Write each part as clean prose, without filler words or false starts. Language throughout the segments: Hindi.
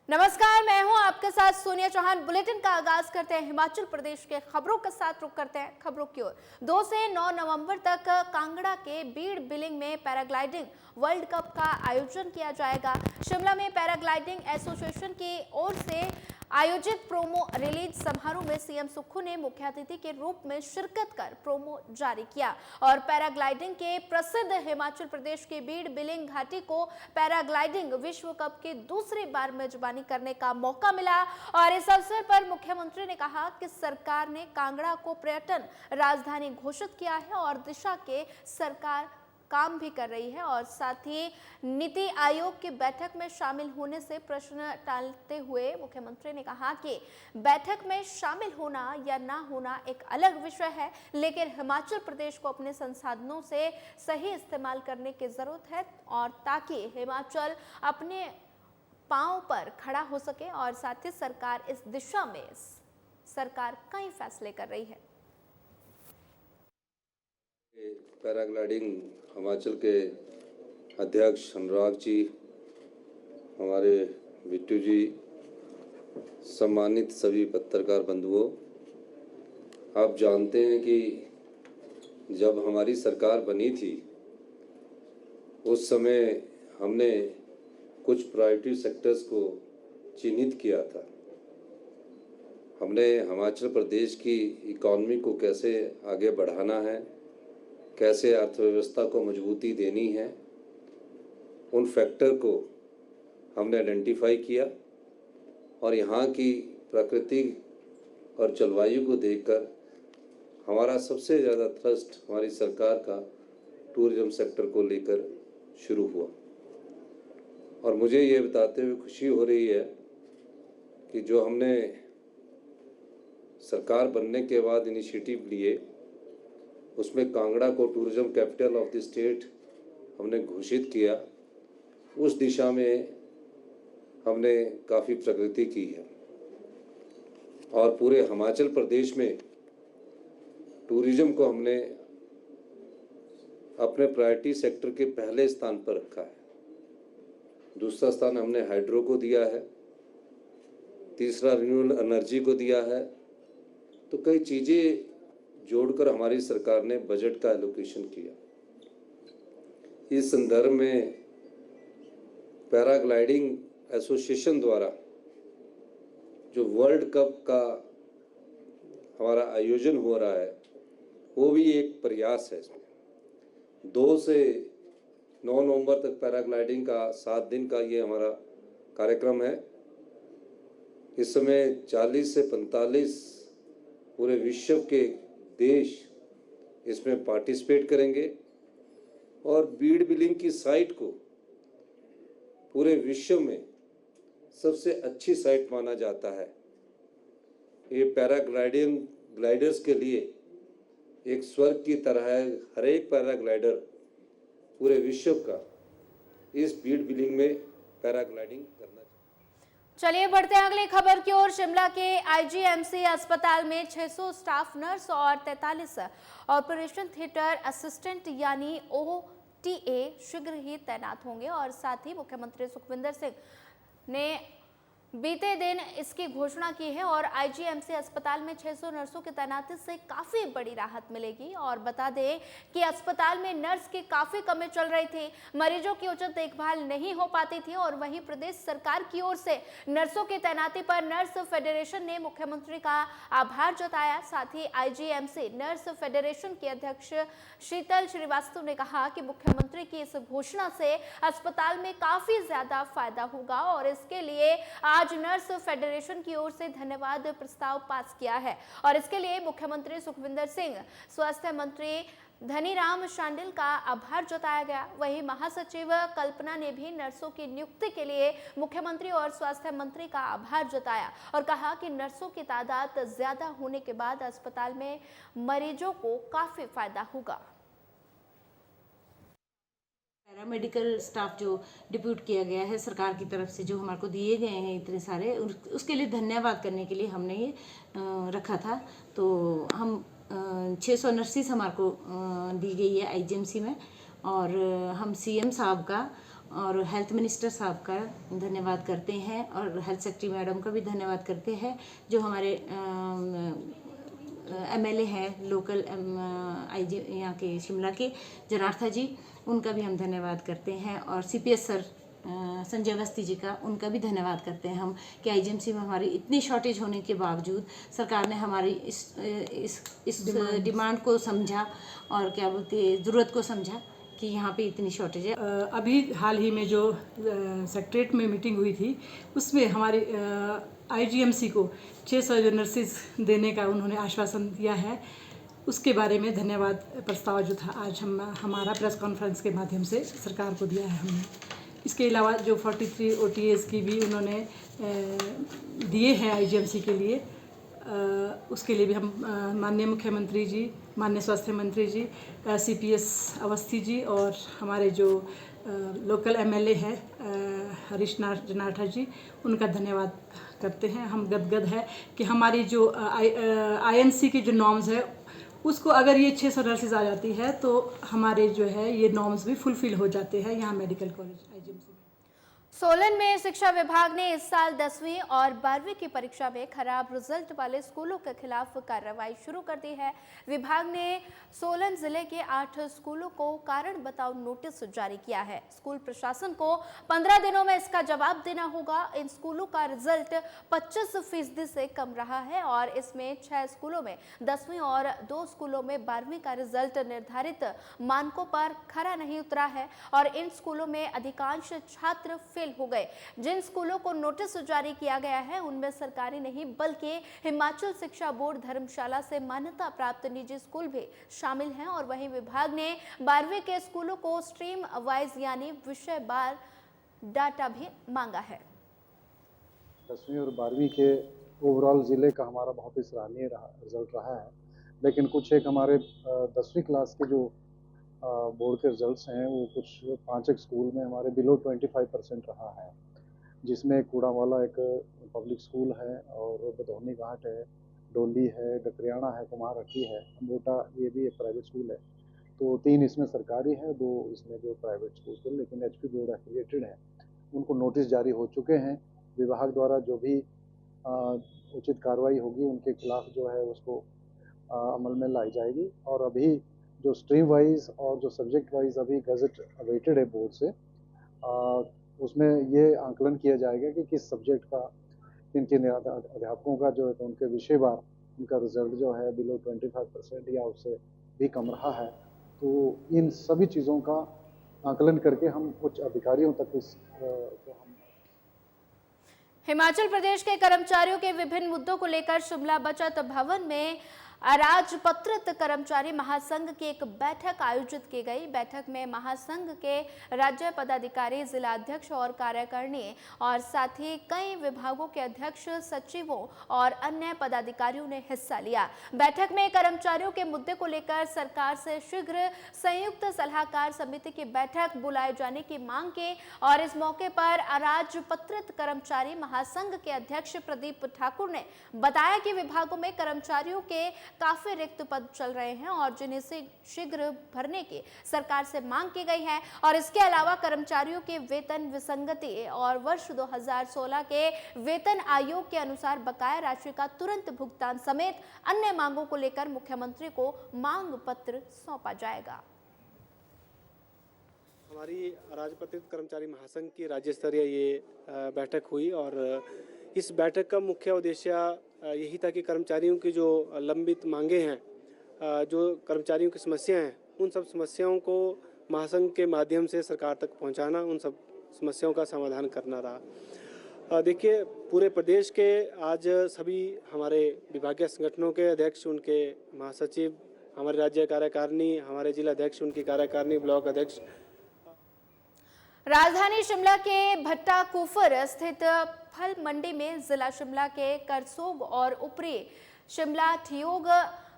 नमस्कार, मैं हूं आपके साथ सोनिया चौहान। बुलेटिन का आगाज करते हैं हिमाचल प्रदेश के खबरों के साथ। रुक करते हैं खबरों की ओर। 2 से 9 नवंबर तक कांगड़ा के बीड़ बिलिंग में पैराग्लाइडिंग वर्ल्ड कप का आयोजन किया जाएगा। शिमला में पैराग्लाइडिंग एसोसिएशन की ओर से आयोजित प्रोमो रिलीज समारोह में सीएम सुक्खू ने मुख्य अतिथि के रूप में शिरकत कर प्रोमो जारी किया और पैराग्लाइडिंग के प्रसिद्ध हिमाचल प्रदेश की बीड़ बिलिंग घाटी को पैराग्लाइडिंग विश्व कप की दूसरी बार मेजबानी करने का मौका मिला। और इस अवसर पर मुख्यमंत्री ने कहा कि सरकार ने कांगड़ा को पर्यटन राजधानी घोषित किया है और दिशा के सरकार काम भी कर रही है। और साथ ही नीति आयोग की बैठक में शामिल होने से प्रश्न टालते हुए मुख्यमंत्री ने कहा कि बैठक में शामिल होना या ना होना एक अलग विषय है, लेकिन हिमाचल प्रदेश को अपने संसाधनों से सही इस्तेमाल करने की जरूरत है और ताकि हिमाचल अपने पांव पर खड़ा हो सके। और साथ ही सरकार इस दिशा में सरकार कई फैसले कर रही है। पैराग्लाइडिंग हिमाचल के अध्यक्ष अनुराग जी, हमारे बिट्टू जी, सम्मानित सभी पत्रकार बंधुओं, आप जानते हैं कि जब हमारी सरकार बनी थी उस समय हमने कुछ प्रायोरिटी सेक्टर्स को चिन्हित किया था। हमने हिमाचल प्रदेश की इकॉनमी को कैसे आगे बढ़ाना है, कैसे अर्थव्यवस्था को मजबूती देनी है, उन फैक्टर को हमने आइडेंटिफाई किया और यहाँ की प्रकृति और जलवायु को देखकर हमारा सबसे ज़्यादा थ्रस्ट हमारी सरकार का टूरिज्म सेक्टर को लेकर शुरू हुआ। और मुझे ये बताते हुए खुशी हो रही है कि जो हमने सरकार बनने के बाद इनिशिएटिव लिए उसमें कांगड़ा को tourism capital of the state हमने घोषित किया, उस दिशा में हमने काफ़ी प्रगति की है। और पूरे हिमाचल प्रदेश में टूरिज्म को हमने अपने प्रायोरिटी सेक्टर के पहले स्थान पर रखा है। दूसरा स्थान हमने हाइड्रो को दिया है, तीसरा रिन्यूएबल एनर्जी को दिया है। तो कई चीज़ें जोड़कर हमारी सरकार ने बजट का एलोकेशन किया। इस संदर्भ में पैराग्लाइडिंग एसोसिएशन द्वारा जो वर्ल्ड कप का हमारा आयोजन हो रहा है वो भी एक प्रयास है। इसमें 2 से 9 नवंबर तक पैराग्लाइडिंग का 7 दिन का ये हमारा कार्यक्रम है। इस समय 40 से 45 पूरे विश्व के देश इसमें पार्टिसिपेट करेंगे और बीड़ बिलिंग की साइट को पूरे विश्व में सबसे अच्छी साइट माना जाता है। ये पैराग्लाइडिंग ग्लाइडर्स के लिए एक स्वर्ग की तरह है। हर एक पैराग्लाइडर पूरे विश्व का इस बीड़ बिलिंग में पैराग्लाइडिंग करना। चलिए बढ़ते हैं अगली खबर की ओर। शिमला के आईजीएमसी अस्पताल में 600 स्टाफ नर्स और 43 ऑपरेशन थिएटर असिस्टेंट यानी ओटीए शीघ्र ही तैनात होंगे। और साथ ही मुख्यमंत्री सुखविंदर सिंह ने बीते दिन इसकी घोषणा की है और आईजीएमसी अस्पताल में 600 नर्सों की तैनाती से काफी बड़ी राहत मिलेगी। और बता दें कि अस्पताल में नर्स की काफी कमी चल रही थी, मरीजों की उचित देखभाल नहीं हो पाती थी। और वहीं प्रदेश सरकार की ओर से नर्सों की तैनाती पर नर्स फेडरेशन ने मुख्यमंत्री का आभार जताया। साथ ही आईजीएमसी नर्स फेडरेशन की अध्यक्ष शीतल श्रीवास्तव ने कहा कि मुख्यमंत्री की इस घोषणा से अस्पताल में काफी ज्यादा फायदा होगा और इसके लिए आज नर्स फेडरेशन की ओर से धन्यवाद प्रस्ताव पास किया है। और इसके लिए मुख्यमंत्री सुखविंदर सिंह, स्वास्थ्य मंत्री धनीराम शांडिल का आभार जताया गया। वहीं महासचिव कल्पना ने भी नर्सों की नियुक्ति के लिए मुख्यमंत्री और स्वास्थ्य मंत्री का आभार जताया और कहा कि नर्सों की तादाद ज्यादा होने के बाद अस्पताल में मरीजों को काफी फायदा होगा। पैरामेडिकल स्टाफ जो डिप्यूट किया गया है सरकार की तरफ से, जो हमारे को दिए गए हैं इतने सारे, उसके लिए धन्यवाद करने के लिए हमने ये रखा था। तो हम 600 नर्सिस हमारे को दी गई है आईजीएमसी में और हम सीएम साहब का और हेल्थ मिनिस्टर साहब का धन्यवाद करते हैं और हेल्थ सेक्रेटरी मैडम का भी धन्यवाद करते हैं, जो हमारे एमएलए हैं लोकल आईजी यहाँ के शिमला के जनार्था जी, उनका भी हम धन्यवाद करते हैं, और सीपीएस सर संजय अवस्थी जी का, उनका भी धन्यवाद करते हैं हम कि आईजीएमसी में हमारी इतनी शॉर्टेज होने के बावजूद सरकार ने हमारी इस डिमांड को समझा और क्या बोलते हैं ज़रूरत को समझा कि यहाँ पे इतनी शॉर्टेज है। अभी हाल ही में जो सेक्रेटरीट में मीटिंग हुई थी उसमें हमारी आईजीएमसी को 600 जो नर्सेज देने का उन्होंने आश्वासन दिया है, उसके बारे में धन्यवाद प्रस्ताव जो था आज हमारा प्रेस कॉन्फ्रेंस के माध्यम से सरकार को दिया है हमने। इसके अलावा जो 43 OTAs की भी उन्होंने दिए हैं आईजीएमसी के लिए, उसके लिए भी हम माननीय मुख्यमंत्री जी, माननीय स्वास्थ्य मंत्री जी, सीपीएस अवस्थी जी और हमारे जो लोकल एमएलए हैं हरीश जनार्था जी, उनका धन्यवाद करते हैं। हम गदगद है कि हमारी जो आईएनसी की जो नॉर्म्स है उसको अगर ये 600 नर्सेज आ जाती है तो हमारे जो है ये नॉर्म्स भी फुलफिल हो जाते हैं यहाँ मेडिकल कॉलेज आईजीएमसी में। सोलन में शिक्षा विभाग ने इस साल 10वीं और 12वीं की परीक्षा में खराब रिजल्ट वाले स्कूलों के खिलाफ कार्रवाई शुरू कर दी है। विभाग ने सोलन जिले के 8 स्कूलों को कारण बताओ नोटिस जारी किया है। स्कूल प्रशासन को 15 दिनों में इसका जवाब देना होगा। इन स्कूलों का रिजल्ट 25% से कम रहा है और इसमें 6 स्कूलों में 10वीं और 2 स्कूलों में 12वीं का रिजल्ट निर्धारित मानकों पर खरा नहीं उतरा है और इन स्कूलों में अधिकांश छात्र फेल हो गए। जिन स्कूलों को नोटिस जारी किया गया है उनमें सरकारी नहीं बल्कि हिमाचल शिक्षा बोर्ड धर्मशाला से मान्यता प्राप्त निजी स्कूल भी शामिल हैं और वहीं विभाग ने 12वीं के स्कूलों को स्ट्रीम वाइज यानी विषय वार डाटा भी मांगा है। 10वीं और 12वीं के ओवरऑल ज़िले का हमारा बहुत ही सराहनीय रिजल्ट रहा है, लेकिन कुछ एक हमारे 10वीं क्लास के जो बोर्ड के रिजल्ट्स हैं वो कुछ 5 एक स्कूल में हमारे बिलो 25% रहा है, जिसमें कूड़ावाला एक पब्लिक स्कूल है और बधौनी घाट है, डोली है, डकरियाना है, कुमारहट्टी है, अम्बोटा ये भी एक प्राइवेट स्कूल है। तो 3 इसमें सरकारी है, 2 इसमें जो प्राइवेट स्कूल है, लेकिन एचपी बोर्ड एफिलिएटेड है, उनको नोटिस जारी हो चुके हैं। विभाग द्वारा जो भी उचित कार्रवाई होगी उनके खिलाफ जो है उसको अमल में लाई जाएगी। और अभी जो स्ट्रीम वाइज और जो सब्जेक्ट वाइज अभी गजट अवेटेड है बोर्ड से, उसमें ये आंकलन किया जाएगा कि किस सब्जेक्ट का किन किन अध्यापकों का जो है तो उनके विषयवार उनका रिजल्ट जो है बिलो 25% या उससे भी कम रहा है। तो इन सभी चीज़ों का आंकलन करके हम उच्च अधिकारियों तक इस हम हिमाचल प्रदेश के कर्मचारियों के विभिन्न मुद्दों को लेकर शिमला बचत भवन में अराजपत्रित कर्मचारी महासंघ की एक बैठक आयोजित की गई। बैठक में महासंघ के राज्य पदाधिकारी, जिला अध्यक्ष और कार्यकारिणी और साथ ही कई विभागों के अध्यक्ष, सचिवों और अन्य पदाधिकारियों ने हिस्सा लिया। बैठक में कर्मचारियों के मुद्दे को लेकर सरकार से शीघ्र संयुक्त सलाहकार समिति की बैठक बुलाए जाने की मांग की और इस मौके पर अराजपत्रित कर्मचारी महासंघ के अध्यक्ष प्रदीप ठाकुर ने बताया कि विभागों में कर्मचारियों के काफी रिक्त पद चल रहे हैं और जिन्हें शीघ्र भरने की सरकार से मांग की गई है और इसके अलावा कर्मचारियों के वेतन विसंगति और वर्ष 2016 के वेतन आयोग के अनुसार बकाया राशि का तुरंत भुगतान समेत अन्य मांगों को लेकर मुख्यमंत्री को मांग पत्र सौंपा जाएगा। हमारी अराजपत्रित कर्मचारी महासंघ की राज्य स्तरीय ये बैठक हुई और इस बैठक का मुख्य उद्देश्य यही था कि कर्मचारियों की जो लंबित मांगे हैं, जो कर्मचारियों की समस्याएं हैं, उन सब समस्याओं को महासंघ के माध्यम से सरकार तक पहुंचाना, उन सब समस्याओं का समाधान करना रहा। देखिए, पूरे प्रदेश के आज सभी हमारे विभागीय संगठनों के अध्यक्ष, उनके महासचिव, हमारे राज्य कार्यकारिणी, हमारे जिला अध्यक्ष, उनकी कार्यकारिणी, ब्लॉक अध्यक्ष। राजधानी शिमला के भट्टा कुफर स्थित फल मंडी में जिला शिमला के करसोग और ऊपरी शिमला, ठियोग,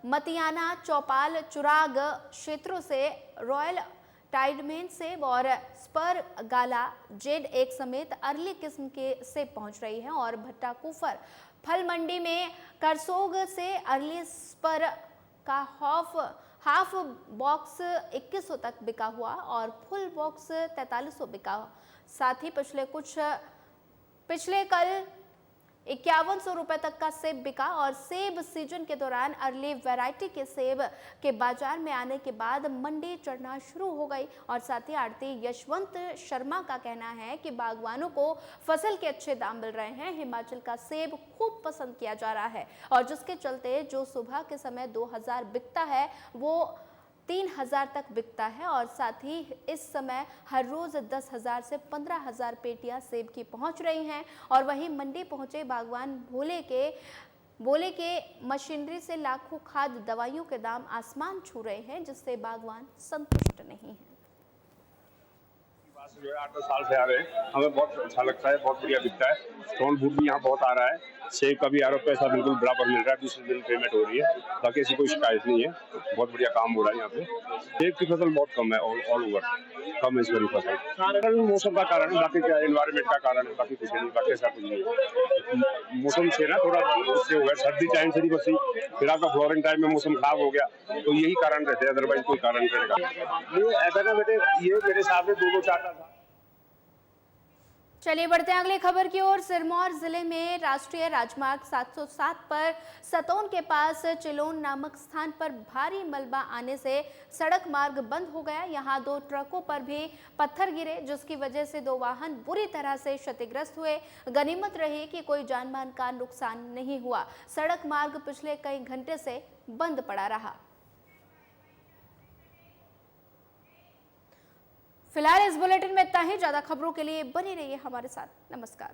मतियाना, चौपाल, चुराग क्षेत्रों से रॉयल टाइडमेन सेब और स्पर गाला जेड एक समेत अर्ली किस्म के सेब पहुंच रही है और भट्टा कुफर फल मंडी में करसोग से अर्ली स्पर का हॉफ हाफ बॉक्स 2100 तक बिका हुआ और फुल बॉक्स 4300 बिका। साथ ही पिछले कल 5100 रुपए तक का सेब बिका और सेब सीजन के दौरान अर्ली वैरायटी के सेब के बाजार में आने के बाद मंडी चढ़ना शुरू हो गई। और साथ ही आड़ती यशवंत शर्मा का कहना है कि बागवानों को फसल के अच्छे दाम मिल रहे हैं। हिमाचल का सेब खूब पसंद किया जा रहा है और जिसके चलते जो सुबह के समय 2000 बिकता है वो 3000 तक बिकता है। और साथ ही इस समय हर रोज 10,000 से 15,000 पेटियां सेब की पहुंच रही हैं। और वहीं मंडी पहुंचे बागवान बोले के मशीनरी से लाखों खाद दवाइयों के दाम आसमान छू रहे हैं, जिससे बागवान संतुष्ट नहीं हैं। जो है 8-10 साल से आ रहे हैं, हमें बहुत अच्छा लगता है, बहुत बढ़िया दिखता है। स्टोन फ्रूट भी यहाँ बहुत आ रहा है, सेब का भी आ रहा है, पैसा बिल्कुल बराबर मिल रहा है, दूसरे दिन पेमेंट हो रही है, बाकी ऐसी कोई शिकायत नहीं है। बहुत बढ़िया काम हो रहा है यहाँ पे। सेब की फसल बहुत कम है, ऑल ओवर कम है इस बारी फसल। कारण मौसम का कारण है, बाकी क्या एनवायरमेंट का कारण है, बाकी कुछ नहीं, बाकी ऐसा कुछ नहीं है। मौसम से ना थोड़ा उससे हो गया, सर्दी टाइम से नहीं बसी, फिर आपका फ्लोरिंग टाइम में मौसम खराब हो गया, तो यही कारण रहते हैं, अदरवाइज कोई कारण नहीं रहेगा। ऐसा ना बेटे, ये मेरे साथ में 2-4 चलिए बढ़ते हैं अगली खबर की ओर। सिरमौर जिले में राष्ट्रीय राजमार्ग 707 पर सतौन के पास चिलोन नामक स्थान पर भारी मलबा आने से सड़क मार्ग बंद हो गया। यहां 2 ट्रकों पर भी पत्थर गिरे, जिसकी वजह से 2 वाहन बुरी तरह से क्षतिग्रस्त हुए। गनीमत रही कि कोई जानमाल का नुकसान नहीं हुआ। सड़क मार्ग पिछले कई घंटे से बंद पड़ा रहा। फिलहाल इस बुलेटिन में इतना ही। ज्यादा खबरों के लिए बने रहिए हमारे साथ। नमस्कार।